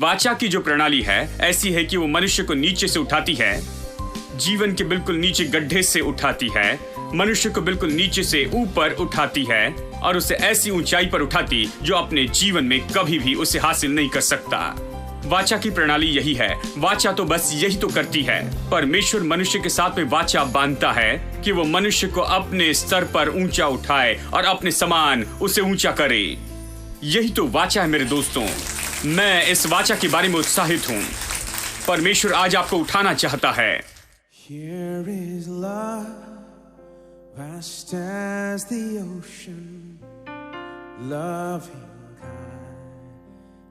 वाचा की जो प्रणाली है ऐसी है कि वो मनुष्य को नीचे से उठाती है, जीवन के बिल्कुल नीचे गड्ढे से उठाती है, मनुष्य को बिल्कुल नीचे से ऊपर उठाती है और उसे ऐसी ऊंचाई पर उठाती जो अपने जीवन में कभी भी उसे हासिल नहीं कर सकता। वाचा की प्रणाली यही है। वाचा तो बस यही तो करती है। परमेश्वर मनुष्य के साथ में वाचा बांधता है कि वो मनुष्य को अपने स्तर पर ऊंचा उठाए और अपने समान उसे ऊंचा करे। यही तो वाचा है मेरे दोस्तों। मैं इस वाचा के बारे में उत्साहित हूं। परमेश्वर आज आपको उठाना चाहता है। Here is love, vast as the ocean, loving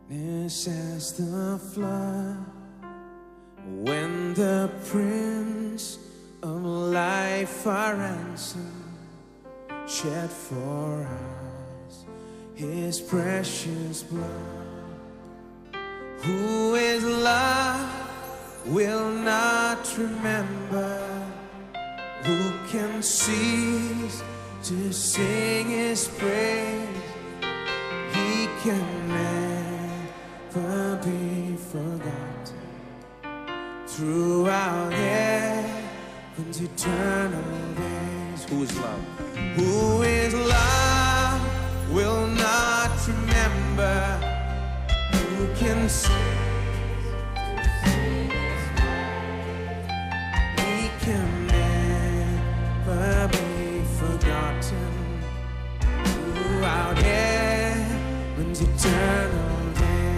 kindness as the flood. When the Prince of Life our ransom shed for us His precious blood. Who is love will not remember, who can cease to sing His praise. He can never be forgotten throughout heaven's eternal days. Who is love? Who is love will not remember, who can say can never be forgotten throughout heaven's eternal day.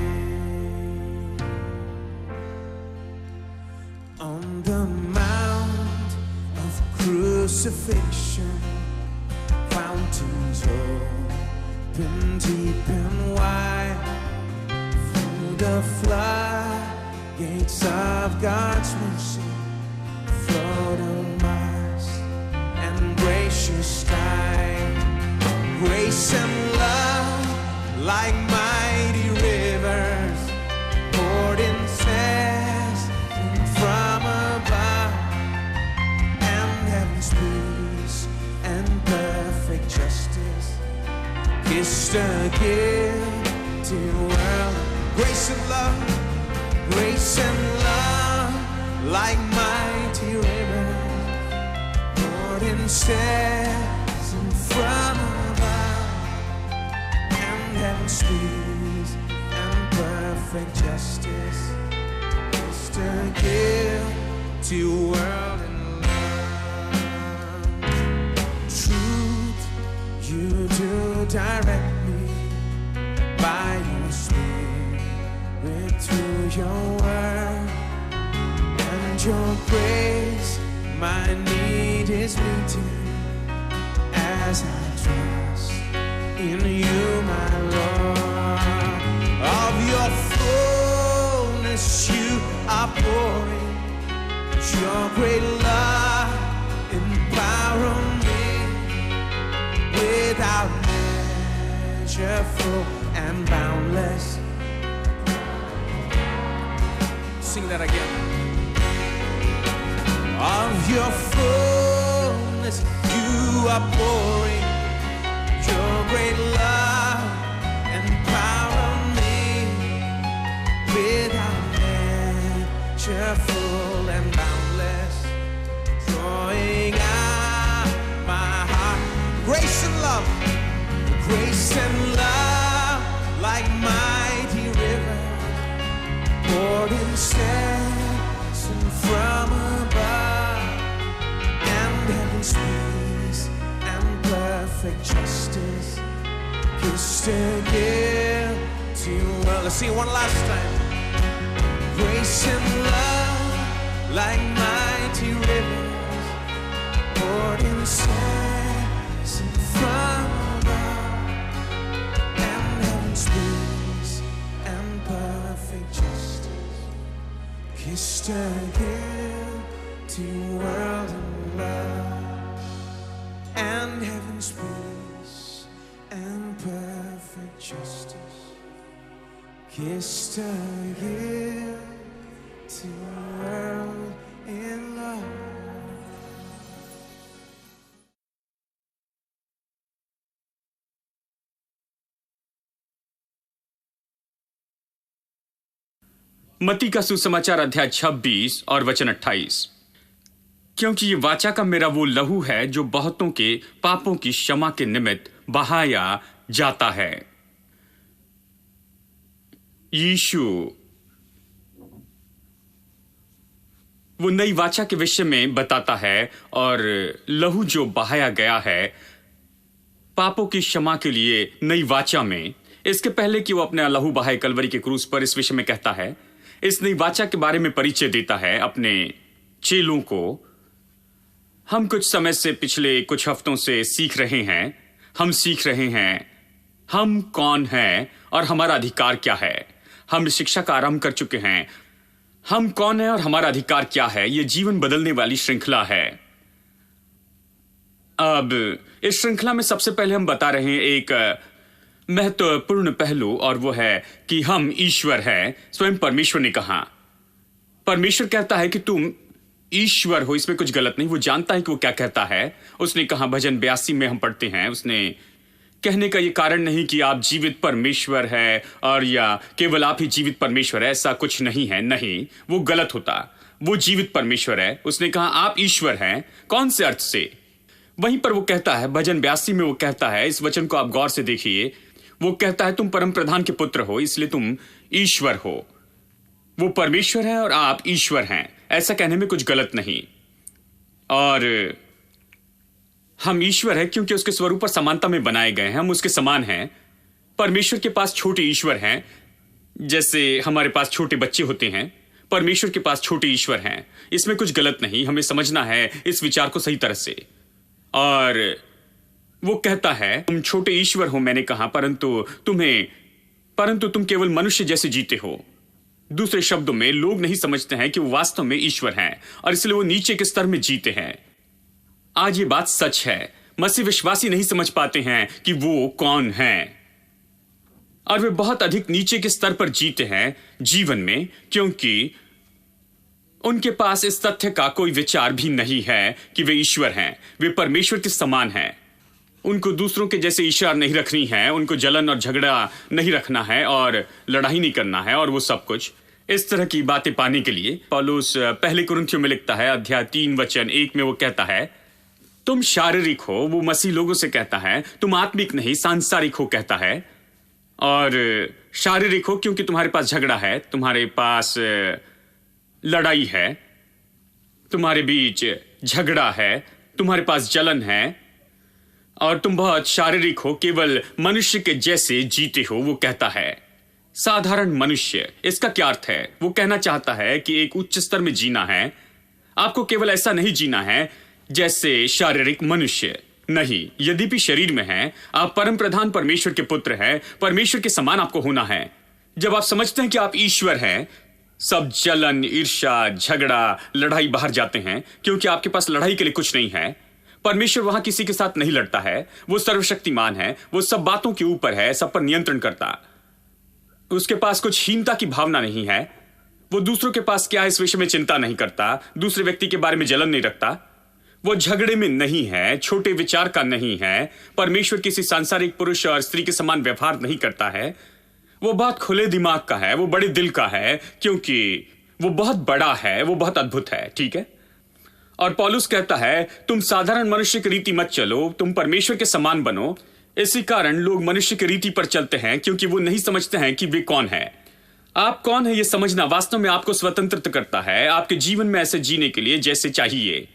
On the mount of crucifixion, fountains open deep and wide, through the floodgates of God's mercy flowed a vast and gracious sky. Grace and love like mighty rivers poured incessant from above, and heaven's peace and perfect justice kissed a guilty world. Grace and love like mighty rivers poured incessant from above, and heaven's peace and perfect justice kissed a guilty world in love. Truth, you do direct me by your Spirit through your word. Your grace, my need is meeting as I trust in you, my Lord. Of your fullness you are pouring your great love and power on me, without measure, full and boundless. Sing that again. Of your fullness you are pouring your great love and power on me, without measure, full and boundless, drawing out my heart. Grace and love like mighty rivers poured incessant from above, peace and perfect justice kissed a guilty world. Let's sing it one last time. Grace and love like mighty rivers poured incessant from above, and heaven's peace and perfect justice kissed a guilty world in love. And heaven's peace and perfect justice kissed a guilty world in love. मत्ती का सुसमाचार अध्याय 26 और वचन 28। क्योंकि ये वाचा का मेरा वो लहू है जो बहुतों के पापों की क्षमा के निमित्त बहाया जाता है। यीशु वो नई वाचा के विषय में बताता है, और लहू जो बहाया गया है पापों की क्षमा के लिए नई वाचा में, इसके पहले कि वो अपने लहू बहाए कलवरी के क्रूस पर, इस विषय में कहता है, इस नई वाचा के बारे में परिचय देता है अपने चेलों को। हम कुछ समय से, पिछले कुछ हफ्तों से सीख रहे हैं हम कौन हैं और हमारा अधिकार क्या है। हम शिक्षा का आरंभ कर चुके हैं। हम कौन हैं और हमारा अधिकार क्या है, यह जीवन बदलने वाली श्रृंखला है। अब इस श्रृंखला में सबसे पहले हम बता रहे हैं एक महत्वपूर्ण पहलू, और वो है कि हम ईश्वर हैं। स्वयं परमेश्वर ने कहा, परमेश्वर कहता है कि तुम ईश्वर हो, इसमें कुछ गलत नहीं। वो जानता है कि वो क्या कहता है। उसने कहा, भजन 82 में हम पढ़ते हैं, उसने कहने का ये कारण नहीं कि आप जीवित परमेश्वर है और या केवल आप ही जीवित परमेश्वर है, ऐसा कुछ नहीं है। नहीं, वो गलत होता। वो जीवित परमेश्वर है। उसने कहा आप ईश्वर हैं। कौन से अर्थ से? वहीं पर वो कहता है, भजन 82 में वो कहता है, इस वचन को आप गौर से देखिए, वो कहता है तुम परम प्रधान के पुत्र हो, इसलिए तुम ईश्वर हो। वो परमेश्वर है और आप ईश्वर हैं, ऐसा कहने में कुछ गलत नहीं। और हम ईश्वर हैं क्योंकि उसके स्वरूप और समानता में बनाए गए हैं। हम उसके समान हैं। परमेश्वर के पास छोटे ईश्वर हैं, जैसे हमारे पास छोटे बच्चे होते हैं। परमेश्वर के पास छोटे ईश्वर हैं। इसमें कुछ गलत नहीं। हमें समझना है इस विचार को सही तरह से। और वो कहता है तुम छोटे ईश्वर हो, मैंने कहा, परंतु तुम केवल मनुष्य जैसे जीते हो। दूसरे शब्दों में, लोग नहीं समझते हैं कि वो वास्तव में ईश्वर हैं, और इसलिए वो नीचे के स्तर में जीते हैं। आज ये बात सच है। मसीह विश्वासी नहीं समझ पाते हैं कि वो कौन हैं, और वे बहुत अधिक नीचे के स्तर पर जीते हैं जीवन में, क्योंकि उनके पास इस तथ्य का कोई विचार भी नहीं है कि वे ईश्वर हैं। वे परमेश्वर के समान हैं। उनको दूसरों के जैसे ईर्ष्या नहीं रखनी है, उनको जलन और झगड़ा नहीं रखना है, और लड़ाई नहीं करना है, और वो सब कुछ। इस तरह की बातें पाने के लिए पौलुस पहले कुरिन्थियों में लिखता है, अध्याय 3 वचन 1 में वो कहता है तुम शारीरिक हो। वो मसीह लोगों से कहता है तुम आत्मिक नहीं सांसारिक हो, कहता है। और शारीरिक हो क्योंकि तुम्हारे पास झगड़ा है, तुम्हारे पास लड़ाई है, तुम्हारे बीच झगड़ा है, तुम्हारे पास जलन है, और तुम बहुत शारीरिक हो, केवल मनुष्य के जैसे जीते हो। वो कहता है साधारण मनुष्य। इसका क्या अर्थ है? वो कहना चाहता है कि एक उच्च स्तर में जीना है। आपको केवल ऐसा नहीं जीना है जैसे शारीरिक मनुष्य। नहीं, यद्यपि शरीर में है, आप परम प्रधान परमेश्वर के पुत्र हैं। परमेश्वर के समान आपको होना है। जब आप समझते हैं कि आप ईश्वर हैं, सब जलन, ईर्ष्या, झगड़ा, लड़ाई बाहर जाते हैं, क्योंकि आपके पास लड़ाई के लिए कुछ नहीं है। परमेश्वर वहां किसी के साथ नहीं लड़ता है। वो सर्वशक्तिमान है। वो सब बातों के ऊपर है, सब पर नियंत्रण करता। उसके पास कुछ हीनता की भावना नहीं है। वो दूसरों के पास क्या है इस विषय में चिंता नहीं करता। दूसरे व्यक्ति के बारे में जलन नहीं रखता। वो झगड़े में नहीं है, छोटे विचार का नहीं है। परमेश्वर किसी सांसारिक पुरुष और स्त्री के समान व्यवहार नहीं करता है। वो बहुत खुले दिमाग का है, वो बड़े दिल का है, क्योंकि वो बहुत बड़ा है, वो बहुत अद्भुत है। ठीक है। और पौलुस कहता है तुम साधारण मनुष्य की रीति मत चलो, तुम परमेश्वर के समान बनो। इसी कारण लोग मनुष्य की रीति पर चलते हैं, क्योंकि वो नहीं समझते हैं कि वे कौन है। आप कौन है ये समझना वास्तव में आपको स्वतंत्र करता है आपके जीवन में ऐसे जीने के लिए जैसे चाहिए।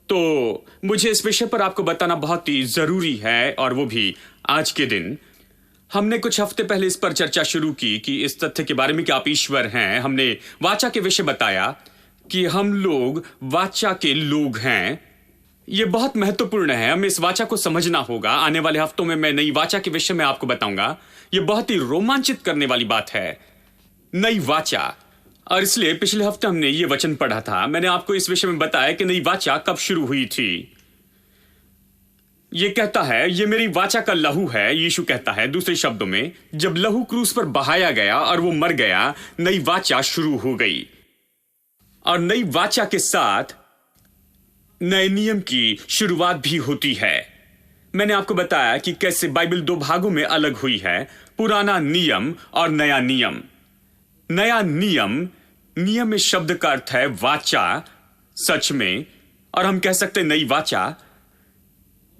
तो मुझे इस विषय पर आपको बताना बहुत ही जरूरी है, और वो भी आज के दिन। हमने कुछ हफ्ते पहले इस पर चर्चा शुरू की कि इस तथ्य के बारे में कि आप ईश्वर हैं। हमने वाचा के विषय बताया कि हम लोग वाचा के लोग हैं। यह बहुत महत्वपूर्ण है। हमें इस वाचा को समझना होगा। आने वाले हफ्तों में मैं नई वाचा के विषय में आपको बताऊंगा। यह बहुत ही रोमांचित करने वाली बात है, नई वाचा। और इसलिए पिछले हफ्ते हमने ये वचन पढ़ा था। मैंने आपको इस विषय में बताया कि नई वाचा कब शुरू हुई थी। ये कहता है ये मेरी वाचा का लहू है, यीशु कहता है। दूसरे शब्दों में, जब लहू क्रूस पर बहाया गया और वो मर गया, नई वाचा शुरू हो गई। और नई वाचा के साथ नए नियम की शुरुआत भी होती है। मैंने आपको बताया कि कैसे बाइबल 2 भागों में अलग हुई है, पुराना नियम और नया नियम। नया नियम, नियम में शब्द का अर्थ है वाचा, सच में, और हम कह सकते हैं नई वाचा।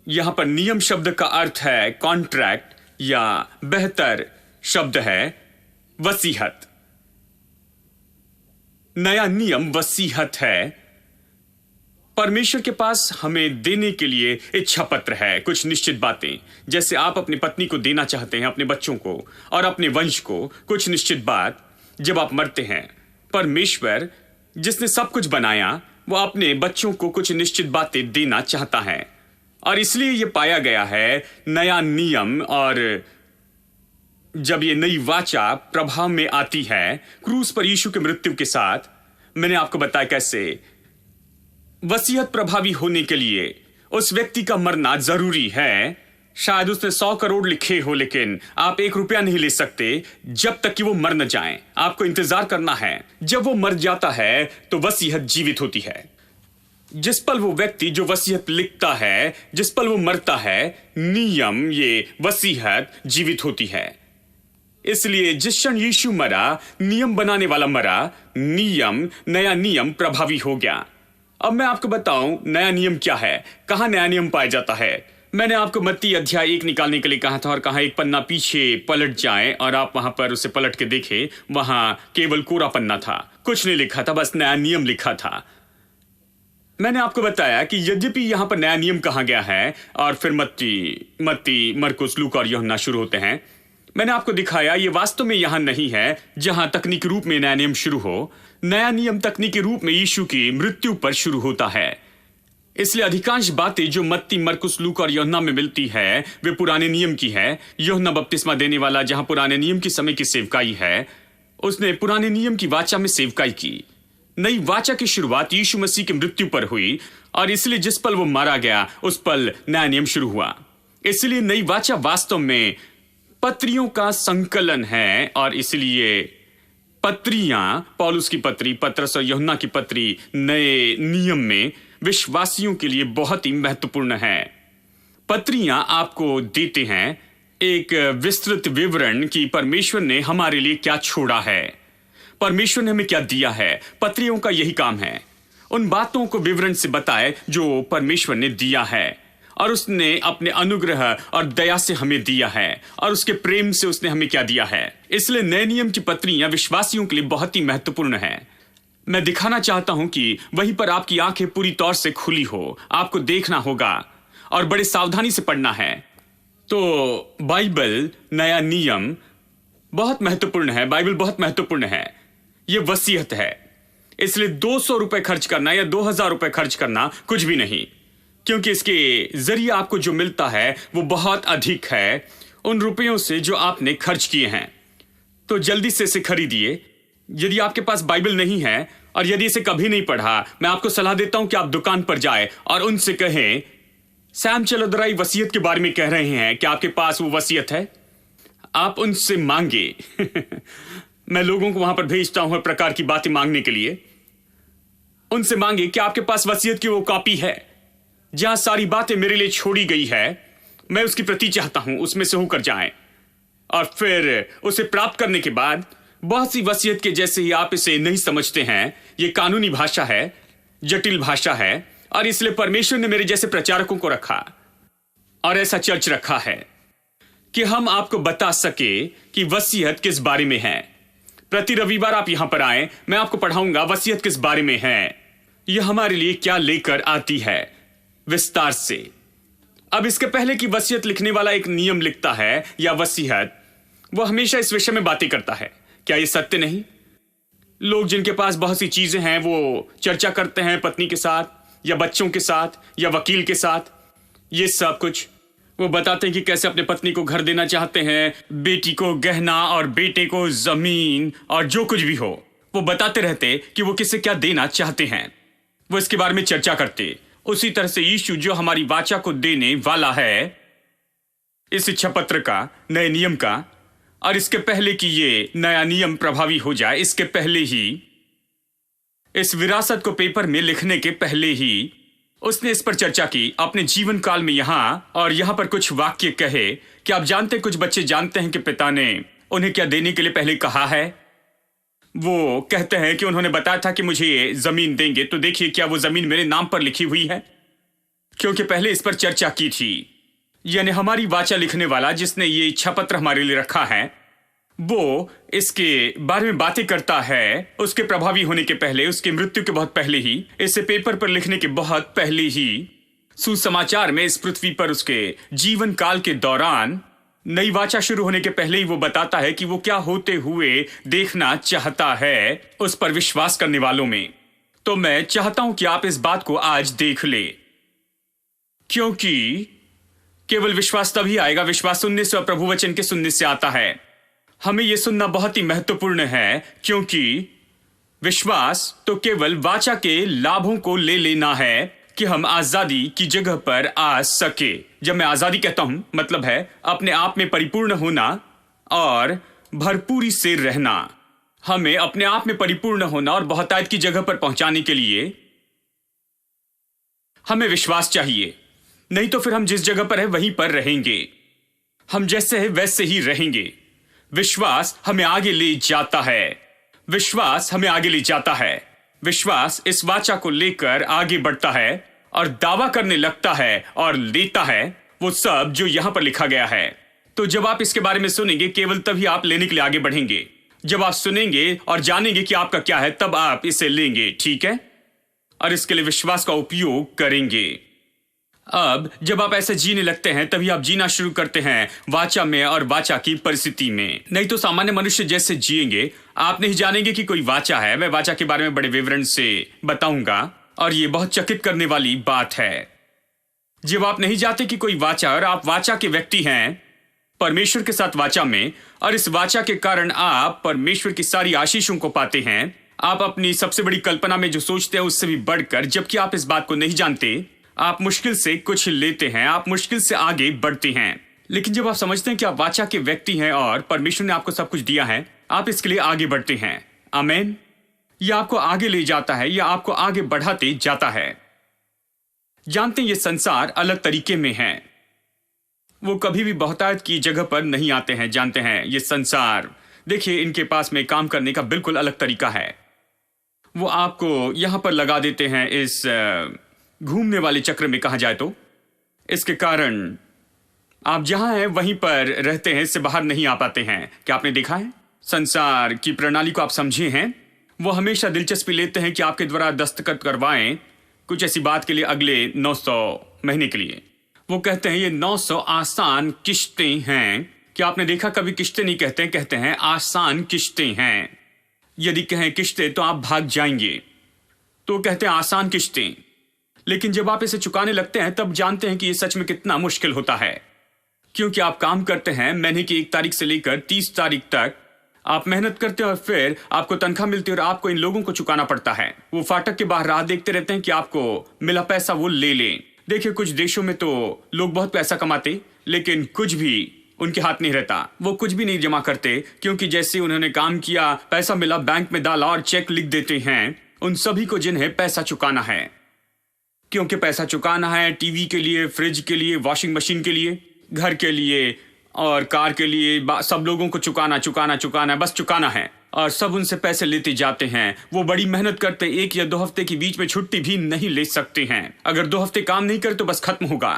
यहां पर नियम शब्द का अर्थ है कॉन्ट्रैक्ट, या बेहतर शब्द है वसीहत। नया नियम वसीहत है। परमेश्वर के पास हमें देने के लिए इच्छा पत्र है, कुछ निश्चित बातें, जैसे आप अपनी पत्नी को देना चाहते हैं, अपने बच्चों को और अपने वंश को कुछ निश्चित बात जब आप मरते हैं। परमेश्वर जिसने सब कुछ बनाया वो अपने बच्चों को कुछ निश्चित बातें देना चाहता है, और इसलिए यह पाया गया है नया नियम। और जब ये नई वाचा प्रभाव में आती है क्रूस पर यीशु की मृत्यु के साथ, मैंने आपको बताया कैसे वसीयत प्रभावी होने के लिए उस व्यक्ति का मरना जरूरी है। शायद उसने 100 करोड़ लिखे हो, लेकिन आप 1 रुपया नहीं ले सकते जब तक कि वो मर न जाए। आपको इंतजार करना है। जब वो मर जाता है तो वसीयत जीवित होती है। जिस पल वो व्यक्ति जो वसीयत लिखता है, जिस पल वो मरता है, नियम, ये वसीयत जीवित होती है। इसलिए जिस क्षण यीशु मरा, नियम बनाने वाला मरा, नियम, नया नियम प्रभावी हो गया। अब मैं आपको बताऊं नया नियम क्या है, कहां नया नियम पाया जाता है। मैंने आपको मत्ती अध्याय 1 निकालने के लिए कहा था और कहा एक पन्ना पीछे पलट जाएं, और आप वहां पर उसे पलट के देखें। वहां केवल कोरा पन्ना था, कुछ नहीं लिखा था, बस नया नियम लिखा था। मैंने आपको बताया कि यद्यपि यहां पर नया नियम कहा गया है और फिर मत्ती, मरकुस, लूका और यूहन्ना शुरू होते हैं, मैंने आपको दिखाया ये वास्तव में यहां नहीं है जहां तकनीकी रूप में नया नियम शुरू हो। नया नियम तकनीकी रूप में यीशु की मृत्यु पर शुरू होता है। इसलिए अधिकांश बातें जो मत्ती, मरकुस, लूका और यूहन्ना में मिलती है वे पुराने नियम की है। यूहन्ना बपतिस्मा देने वाला जहां पुराने नियम की समय की सेवकाई है, उसने पुराने नियम की वाचा में सेवकाई की। नई वाचा की शुरुआत यीशु मसीह की मृत्यु पर हुई, और इसलिए जिस पल वो मारा गया उस पल नया नियम शुरू हुआ। इसलिए नई वाचा वास्तव में पत्रियों का संकलन है, और इसलिए पत्रियां, पौलुस की पत्री, पतरस और यूहन्ना की पत्री नए नियम में विश्वासियों के लिए बहुत ही महत्वपूर्ण है। पत्रियां आपको देते हैं एक विस्तृत विवरण कि परमेश्वर ने हमारे लिए क्या छोड़ा है, परमेश्वर ने हमें क्या दिया है। पत्रियों का यही काम है, उन बातों को विवरण से बताए जो परमेश्वर ने दिया है, और उसने अपने अनुग्रह और दया से हमें दिया है, और उसके प्रेम से उसने हमें क्या दिया है। इसलिए नए नियम की पत्रियां विश्वासियों के लिए बहुत ही महत्वपूर्ण है। मैं दिखाना चाहता हूं कि वहीं पर आपकी आंखें पूरी तौर से खुली हो, आपको देखना होगा और बड़े सावधानी से पढ़ना है। तो बाइबल, नया नियम बहुत महत्वपूर्ण है। बाइबल बहुत महत्वपूर्ण है। यह वसीयत है। इसलिए 200 रुपए खर्च करना या 2000 रुपए खर्च करना कुछ भी नहीं, क्योंकि इसके जरिए आपको जो मिलता है वो बहुत अधिक है उन रुपयों से जो आपने खर्च किए हैं। तो जल्दी से इसे खरीदिए। यदि आपके पास बाइबल नहीं है और यदि इसे कभी नहीं पढ़ा, मैं आपको सलाह देता हूं कि आप दुकान पर जाएं और उनसे कहें, सैम चलोदराई वसीयत के बारे में कह रहे हैं, क्या आपके पास वो वसीयत है? आप उनसे मांगे। मैं लोगों को वहां पर भेजता हूं हर प्रकार की बातें मांगने के लिए। उनसे मांगे कि आपके पास वसीयत की वो कॉपी है जहां सारी बातें मेरे लिए छोड़ी गई है, मैं उसकी प्रति चाहता हूं, उसमें से होकर जाएं। और फिर उसे प्राप्त करने के बाद बहुत सी वसीयत के जैसे ही आप इसे नहीं समझते हैं, ये कानूनी भाषा है, जटिल भाषा है, और इसलिए परमेश्वर ने मेरे जैसे प्रचारकों को रखा और ऐसा चर्च रखा है कि हम आपको बता सके कि वसीयत किस बारे में है। प्रति रविवार आप यहां पर आए, मैं आपको पढ़ाऊंगा वसीयत किस बारे में है, यह हमारे लिए क्या लेकर आती है विस्तार से। अब इसके पहले कि वसीयत लिखने वाला एक नियम लिखता है या वसीयत, वो हमेशा इस विषय में बातें करता है। क्या ये सत्य नहीं? लोग जिनके पास बहुत सी चीजें हैं वो चर्चा करते हैं पत्नी के साथ या बच्चों के साथ या वकील के साथ, ये सब कुछ वो बताते हैं कि कैसे अपने पत्नी को घर देना चाहते हैं, बेटी को गहना और बेटे को जमीन, और जो कुछ भी हो वो बताते रहते कि वो किसे क्या देना चाहते हैं। वो इसके बारे में चर्चा करते। उसी तरह से यीशु जो हमारी वाचा को देने वाला है, इस इच्छा पत्र का, नए नियम का, और इसके पहले कि ये नया नियम प्रभावी हो जाए, इसके पहले ही, इस विरासत को पेपर में लिखने के पहले ही उसने इस पर चर्चा की अपने जीवन काल में यहां, और यहां पर कुछ वाक्य कहे कि आप जानते हैं, कुछ बच्चे जानते हैं कि पिता ने उन्हें क्या देने के लिए पहले कहा है। वो कहते हैं कि उन्होंने बताया था कि मुझे ये जमीन देंगे, तो देखिए क्या वो जमीन मेरे नाम पर लिखी हुई है, क्योंकि पहले इस पर चर्चा की थी। यानी हमारी वाचा लिखने वाला जिसने ये इच्छा पत्र हमारे लिए रखा है, वो इसके बारे में बातें करता है उसके प्रभावी होने के पहले, उसकी मृत्यु के बहुत पहले ही, इसे पेपर पर लिखने के बहुत पहले ही, सुसमाचार में इस पृथ्वी पर उसके जीवन काल के दौरान, नई वाचा शुरू होने के पहले ही वो बताता है कि वो क्या होते हुए देखना चाहता है उस पर विश्वास करने वालों में। तो मैं चाहता हूं कि आप इस बात को आज देख ले, क्योंकि केवल विश्वास तभी आएगा, विश्वास सुनने से और प्रभु वचन के सुनने से आता है। हमें यह सुनना बहुत ही महत्वपूर्ण है, क्योंकि विश्वास तो केवल वाचा के लाभों को ले लेना है कि हम आजादी की जगह पर आ सके। जब मैं आजादी कहता हूं, मतलब है अपने आप में परिपूर्ण होना और भरपूरी से रहना। हमें अपने आप में परिपूर्ण होना और बहुतायत की जगह पर पहुंचाने के लिए हमें विश्वास चाहिए, नहीं तो फिर हम जिस जगह पर है वहीं पर रहेंगे, हम जैसे हैं वैसे ही रहेंगे। विश्वास हमें आगे ले जाता है, विश्वास हमें आगे ले जाता है। विश्वास इस वाचा को लेकर आगे बढ़ता है और दावा करने लगता है और लेता है वो सब जो यहां पर लिखा गया है। तो जब आप इसके बारे में सुनेंगे, केवल तभी आप लेने के लिए आगे बढ़ेंगे। जब आप सुनेंगे और जानेंगे कि आपका क्या है, तब आप इसे लेंगे, ठीक है, और इसके लिए विश्वास का उपयोग करेंगे। अब जब आप ऐसे जीने लगते हैं, तभी आप जीना शुरू करते हैं वाचा में और वाचा की परिस्थिति में। नहीं तो सामान्य मनुष्य जैसे जिएंगे, आप नहीं जानेंगे कि कोई वाचा है। मैं वाचा के बारे में बड़े विवरण से बताऊंगा और ये बहुत चकित करने वाली बात है। जब आप नहीं जानते कि कोई वाचा, और आप वाचा के व्यक्ति हैं परमेश्वर के साथ वाचा में, और इस वाचा के कारण आप परमेश्वर की सारी आशीषों को पाते हैं। आप अपनी सबसे बड़ी कल्पना में जो सोचते हैं उससे भी बढ़कर, जबकि आप इस बात को नहीं जानते, आप मुश्किल से कुछ लेते हैं, आप मुश्किल से आगे बढ़ते हैं। लेकिन जब आप समझते हैं कि आप वाचा के व्यक्ति हैं और परमेश्वर ने आपको सब कुछ दिया है, आप इसके लिए आगे बढ़ते हैं। आमीन। यह आपको आगे ले जाता है, यह आपको आगे बढ़ाते जाता है। जानते हैं ये संसार अलग तरीके में है, वो कभी भी बहुतायत की जगह पर नहीं आते हैं। जानते हैं ये संसार, देखिए इनके पास में काम करने का बिल्कुल अलग तरीका है। वो आपको यहां पर लगा देते हैं इस घूमने वाले चक्र में, कहा जाए तो। इसके कारण आप जहां हैं वहीं पर रहते हैं, इससे बाहर नहीं आ पाते हैं। क्या आपने देखा है संसार की प्रणाली को? आप समझे हैं, वो हमेशा दिलचस्पी लेते हैं कि आपके द्वारा दस्तखत करवाएं कुछ ऐसी बात के लिए अगले 900 महीने के लिए। वो कहते हैं ये 900 आसान किश्तें हैं। क्या आपने देखा? कभी किश्तें नहीं कहते, कहते हैं आसान किश्तें हैं। यदि कहें किश्तें तो आप भाग जाएंगे, तो कहते हैं आसान किश्तें। लेकिन जब आप इसे चुकाने लगते हैं, तब जानते हैं कि यह सच में कितना मुश्किल होता है, क्योंकि आप काम करते हैं महीने की 1 तारीख से लेकर 30 तारीख तक आप मेहनत करते हैं और फिर आपको तनख्वाह मिलती है और आपको इन लोगों को चुकाना पड़ता है। वो फाटक के बाहर राह देखते रहते हैं कि आपको मिला पैसा वो ले लें। देखिए कुछ देशों में तो लोग बहुत पैसा कमाते, लेकिन कुछ भी उनके हाथ नहीं रहता, वो कुछ भी नहीं जमा करते, क्योंकि जैसे उन्होंने काम किया, पैसा मिला, बैंक में डाला और चेक लिख देते हैं उन सभी को जिन्हें पैसा चुकाना है। क्योंकि पैसा चुकाना है टीवी के लिए, फ्रिज के लिए, वॉशिंग मशीन के लिए, घर के लिए और कार के लिए, सब लोगों को चुकाना चुकाना चुकाना, बस चुकाना है। और सब उनसे पैसे लेते जाते हैं। वो बड़ी मेहनत करते, 1 या 2 हफ्ते के बीच में छुट्टी भी नहीं ले सकते हैं। अगर 2 हफ्ते काम नहीं करे तो बस खत्म होगा।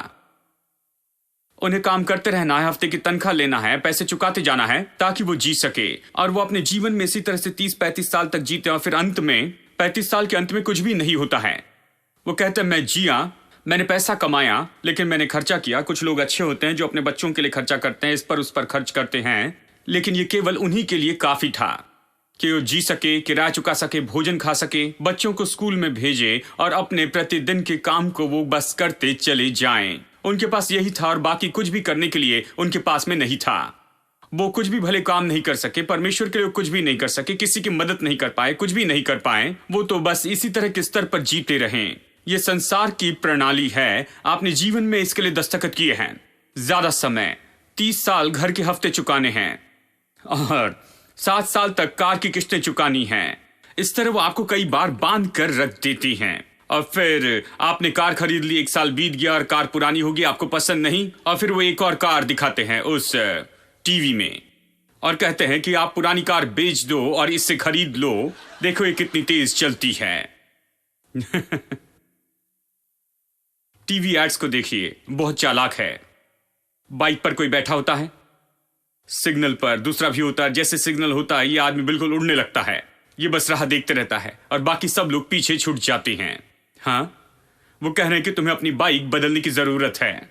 उन्हें काम करते रहना है, हफ्ते की तनख्वाह लेना है, पैसे चुकाते जाना है ताकि वो जी सके। और वो अपने जीवन में इसी तरह से 30-35 साल तक जीते और फिर अंत में 35 साल के अंत में कुछ भी नहीं होता है। वो कहते हैं मैं जिया, मैंने पैसा कमाया, लेकिन मैंने खर्चा किया। कुछ लोग अच्छे होते हैं जो अपने बच्चों के लिए खर्चा करते हैं, इस पर उस पर खर्च करते हैं, लेकिन ये केवल उन्हीं के लिए काफी था कि वो जी सके, किराया चुका सके, भोजन खा सके, बच्चों को स्कूल में भेजे और अपने प्रतिदिन के काम को वो बस करते चले जाएं। उनके पास यही था और बाकी कुछ भी करने के लिए उनके पास में नहीं था। वो कुछ भी भले काम नहीं कर सके, परमेश्वर के लिए कुछ भी नहीं कर सके, किसी की मदद नहीं कर पाए, कुछ भी नहीं कर पाए। वो तो बस इसी तरह के स्तर पर जीते रहें। ये संसार की प्रणाली है। आपने जीवन में इसके लिए दस्तखत किए हैं। ज्यादा समय 30 साल घर के हफ्ते चुकाने हैं और 7 साल तक कार की किस्तें चुकानी हैं। इस तरह वो आपको कई बार बांध कर रख देती हैं। और फिर आपने कार खरीद ली, 1 साल बीत गया और कार पुरानी होगी, आपको पसंद नहीं, और फिर वो एक और कार दिखाते हैं उस टीवी में और कहते हैं कि आप पुरानी कार बेच दो और इससे खरीद लो, देखो ये कितनी तेज चलती है। टीवी एड्स को देखिए, बहुत चालाक है। बाइक पर कोई बैठा होता है, सिग्नल पर दूसरा भी होता है, जैसे सिग्नल होता है ये आदमी बिल्कुल उड़ने लगता है, ये बस राह देखते रहता है और बाकी सब लोग पीछे छूट जाते हैं। हाँ, वो कह रहे हैं कि तुम्हें अपनी बाइक बदलने की जरूरत है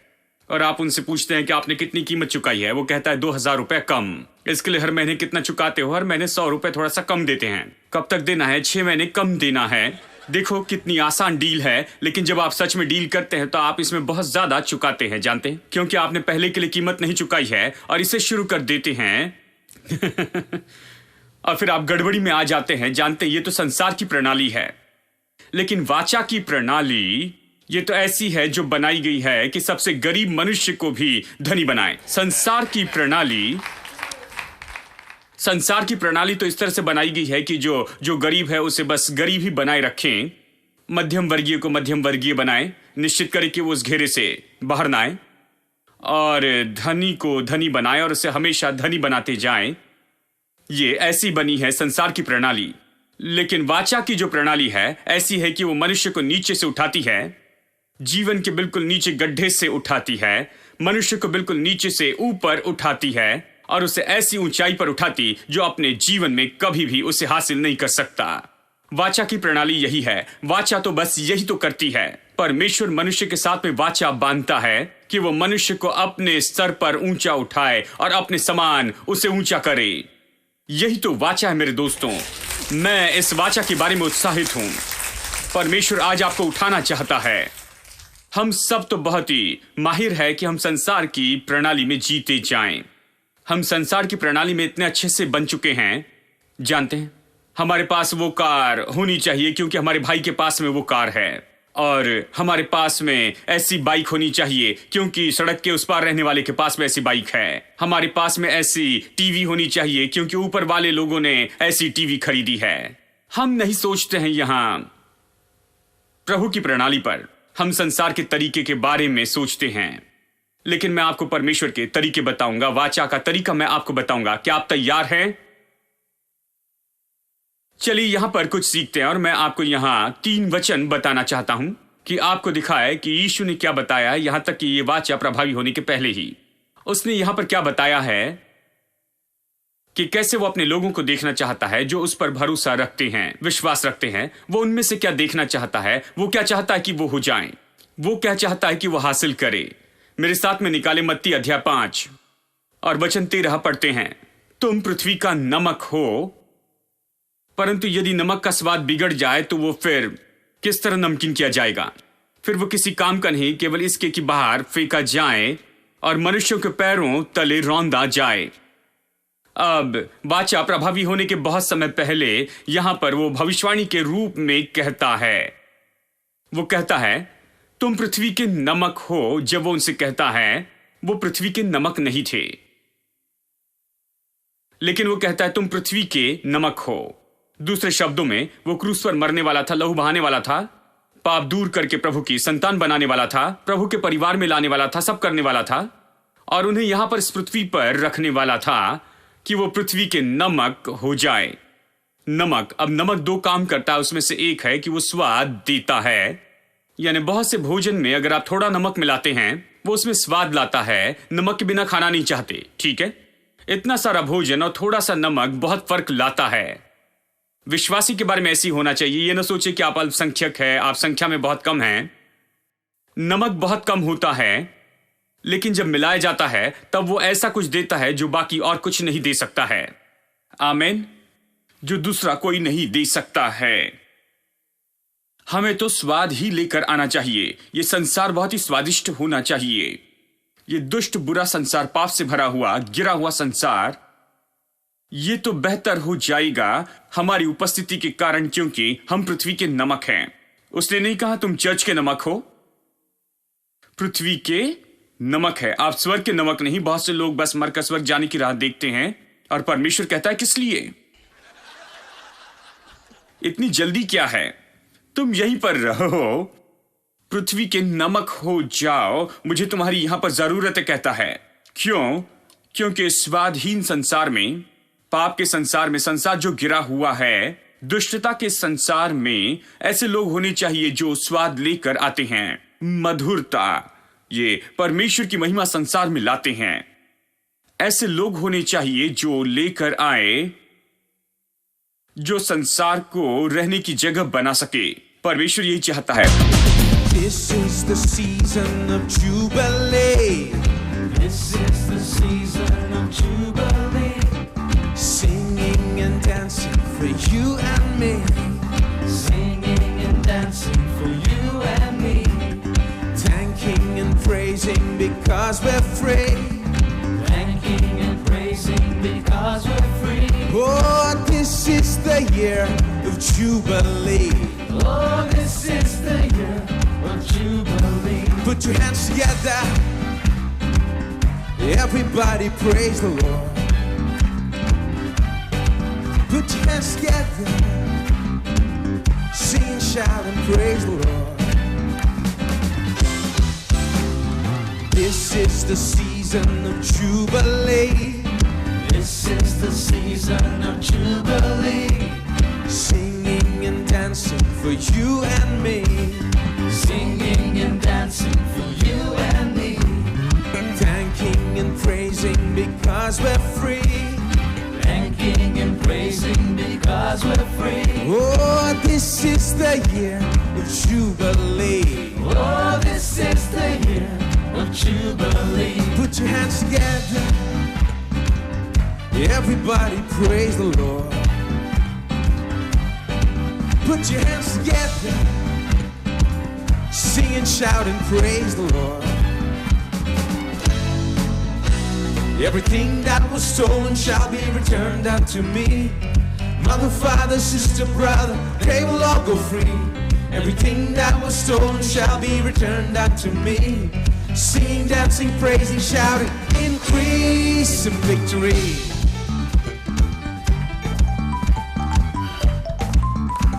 और आप उनसे पूछते हैं कि आपने कितनी कीमत चुकाई है। वो कहता है 2000 रुपए कम। इसके लिए हर महीने कितना चुकाते हो? हर महीने 100 रुपए थोड़ा सा कम देते हैं। कब तक देना है? 6 महीने कम देना है। देखो कितनी आसान डील है, लेकिन जब आप सच में डील करते हैं तो आप इसमें बहुत ज्यादा चुकाते हैं, जानते हैं, क्योंकि आपने पहले के लिए कीमत नहीं चुकाई है और इसे शुरू कर देते हैं। और फिर आप गड़बड़ी में आ जाते हैं। जानते हैं, ये तो संसार की प्रणाली है, लेकिन वाचा की प्रणाली ये तो ऐसी है जो बनाई गई है कि सबसे गरीब मनुष्य को भी धनी बनाए। संसार की प्रणाली तो इस तरह से बनाई गई है कि जो गरीब है उसे बस गरीब ही बनाए रखें, मध्यम वर्गीय को मध्यम वर्गीय बनाए, निश्चित करे कि वो उस घेरे से बाहर ना आए, और धनी को धनी बनाए और उसे हमेशा धनी बनाते जाएं। ये ऐसी बनी है संसार की प्रणाली। लेकिन वाचा की जो प्रणाली है ऐसी है कि वो मनुष्य को नीचे से उठाती है, जीवन के बिल्कुल नीचे गड्ढे से उठाती है, मनुष्य को बिल्कुल नीचे से ऊपर उठाती है और उसे ऐसी ऊंचाई पर उठाती जो अपने जीवन में कभी भी उसे हासिल नहीं कर सकता। वाचा की प्रणाली यही है। वाचा तो बस यही तो करती है। परमेश्वर मनुष्य के साथ में वाचा बांधता है कि वो मनुष्य को अपने स्तर पर ऊंचा उठाए और अपने समान उसे ऊंचा करे। यही तो वाचा है मेरे दोस्तों। मैं इस वाचा के बारे में उत्साहित हूं। परमेश्वर आज आपको उठाना चाहता है। हम सब तो बहुत ही माहिर है कि हम संसार की प्रणाली में जीते जाएं। हम संसार की प्रणाली में इतने अच्छे से बन चुके हैं, जानते हैं, हमारे पास वो कार होनी चाहिए क्योंकि हमारे भाई के पास में वो कार है, और हमारे पास में ऐसी बाइक होनी चाहिए क्योंकि सड़क के उस पार रहने वाले के पास में ऐसी बाइक है। हमारे पास में ऐसी टीवी होनी चाहिए क्योंकि ऊपर वाले लोगों ने ऐसी टीवी खरीदी है। हम नहीं सोचते हैं यहां प्रभु की प्रणाली पर, हम संसार के तरीके के बारे में सोचते हैं। लेकिन मैं आपको परमेश्वर के तरीके बताऊंगा, वाचा का तरीका मैं आपको बताऊंगा। क्या आप तैयार हैं? चलिए यहां पर कुछ सीखते हैं और मैं आपको यहां 3 वचन बताना चाहता हूं कि आपको दिखाए कि यीशु ने क्या बताया। यहां तक कि ये वाचा प्रभावी होने के पहले ही उसने यहां पर क्या बताया है कि कैसे वो अपने लोगों को देखना चाहता है जो उस पर भरोसा रखते हैं, विश्वास रखते हैं। वो उनमें से क्या देखना चाहता है, वो क्या चाहता है कि वो हो जाएं, वो क्या चाहता है कि वो हासिल करे। मेरे साथ में निकाले मत्ती अध्याय 5 और वचन 13 पढ़ते हैं। तुम पृथ्वी का नमक हो, परंतु यदि नमक का स्वाद बिगड़ जाए तो वो फिर किस तरह नमकीन किया जाएगा? फिर वो किसी काम का नहीं, केवल इसके कि बाहर फेंका जाए और मनुष्यों के पैरों तले रौंदा जाए। अब वाचा प्रभावी होने के बहुत समय पहले यहां पर वो भविष्यवाणी के रूप में कहता है। वो कहता है तुम पृथ्वी के नमक हो। जब वो उनसे कहता है, वो पृथ्वी के नमक नहीं थे, लेकिन वो कहता है तुम पृथ्वी के नमक हो। दूसरे शब्दों में वो क्रूस पर मरने वाला था, लहू बहाने वाला था, पाप दूर करके प्रभु की संतान बनाने वाला था, प्रभु के परिवार में लाने वाला था, सब करने वाला था, और उन्हें यहां पर इस पृथ्वी पर रखने वाला था कि वो पृथ्वी के नमक हो जाए। नमक, अब नमक 2 काम करता है। उसमें से एक है कि वो स्वाद देता है, यानी बहुत से भोजन में अगर आप थोड़ा नमक मिलाते हैं वो उसमें स्वाद लाता है। नमक के बिना खाना नहीं चाहते, ठीक है? इतना सारा भोजन और थोड़ा सा नमक बहुत फर्क लाता है। विश्वासी के बारे में ऐसी होना चाहिए। ये ना सोचे कि आप अल्पसंख्यक है, आप संख्या में बहुत कम हैं। नमक बहुत कम होता है, लेकिन जब मिलाया जाता है तब वो ऐसा कुछ देता है जो बाकी और कुछ नहीं दे सकता है। आमीन, जो दूसरा कोई नहीं दे सकता है। हमें तो स्वाद ही लेकर आना चाहिए। ये संसार बहुत ही स्वादिष्ट होना चाहिए। ये दुष्ट बुरा संसार, पाप से भरा हुआ गिरा हुआ संसार, ये तो बेहतर हो जाएगा हमारी उपस्थिति के कारण, क्योंकि हम पृथ्वी के नमक हैं। उसने नहीं कहा तुम चर्च के नमक हो, पृथ्वी के नमक है। आप स्वर्ग के नमक नहीं। बहुत से लोग बस मरकर स्वर्ग जाने की राह देखते हैं, और परमेश्वर कहता है किस लिए? इतनी जल्दी क्या है? तुम यहीं पर रहो, पृथ्वी के नमक हो जाओ। मुझे तुम्हारी यहां पर जरूरत है, कहता है। क्यों? क्योंकि स्वादहीन संसार में, पाप के संसार में, संसार जो गिरा हुआ है, दुष्टता के संसार में ऐसे लोग होने चाहिए जो स्वाद लेकर आते हैं, मधुरता, ये परमेश्वर की महिमा संसार में लाते हैं। ऐसे लोग होने चाहिए जो लेकर आए, जो संसार को रहने की जगह बना सके। परमेश्वर यही चाहता है। This is the season of Jubilee. This is the season of Jubilee. Singing and dancing for you and me. Singing and dancing for you and me. Thanking and praising because we're free. Thanking and praising because we're free. Oh, this is the year of Jubilee. Oh, this is the year of Jubilee. Put your hands together. Everybody praise the Lord. Put your hands together. Sing and shout and praise the Lord. This is the season of Jubilee. This is the season of Jubilee. Singing and dancing for you and me. Singing and dancing for you and me. Thanking and praising because we're free. Thanking and praising because we're free. Oh, this is the year of Jubilee. Oh, this is the year of Jubilee. Put your hands together. Everybody praise the Lord. Put your hands together. Sing and shout and praise the Lord. Everything that was stolen shall be returned unto me. Mother, father, sister, brother, they will all go free. Everything that was stolen shall be returned unto me. Singing, dancing, praising, shouting, increase and victory.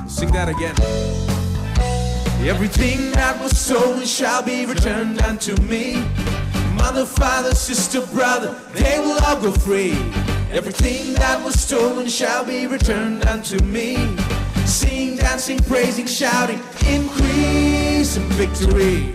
Sing that again. Everything that was stolen shall be returned unto me. Mother, father, sister, brother, they will all go free. Everything that was stolen shall be returned unto me. Singing, dancing, praising, shouting, increase and victory.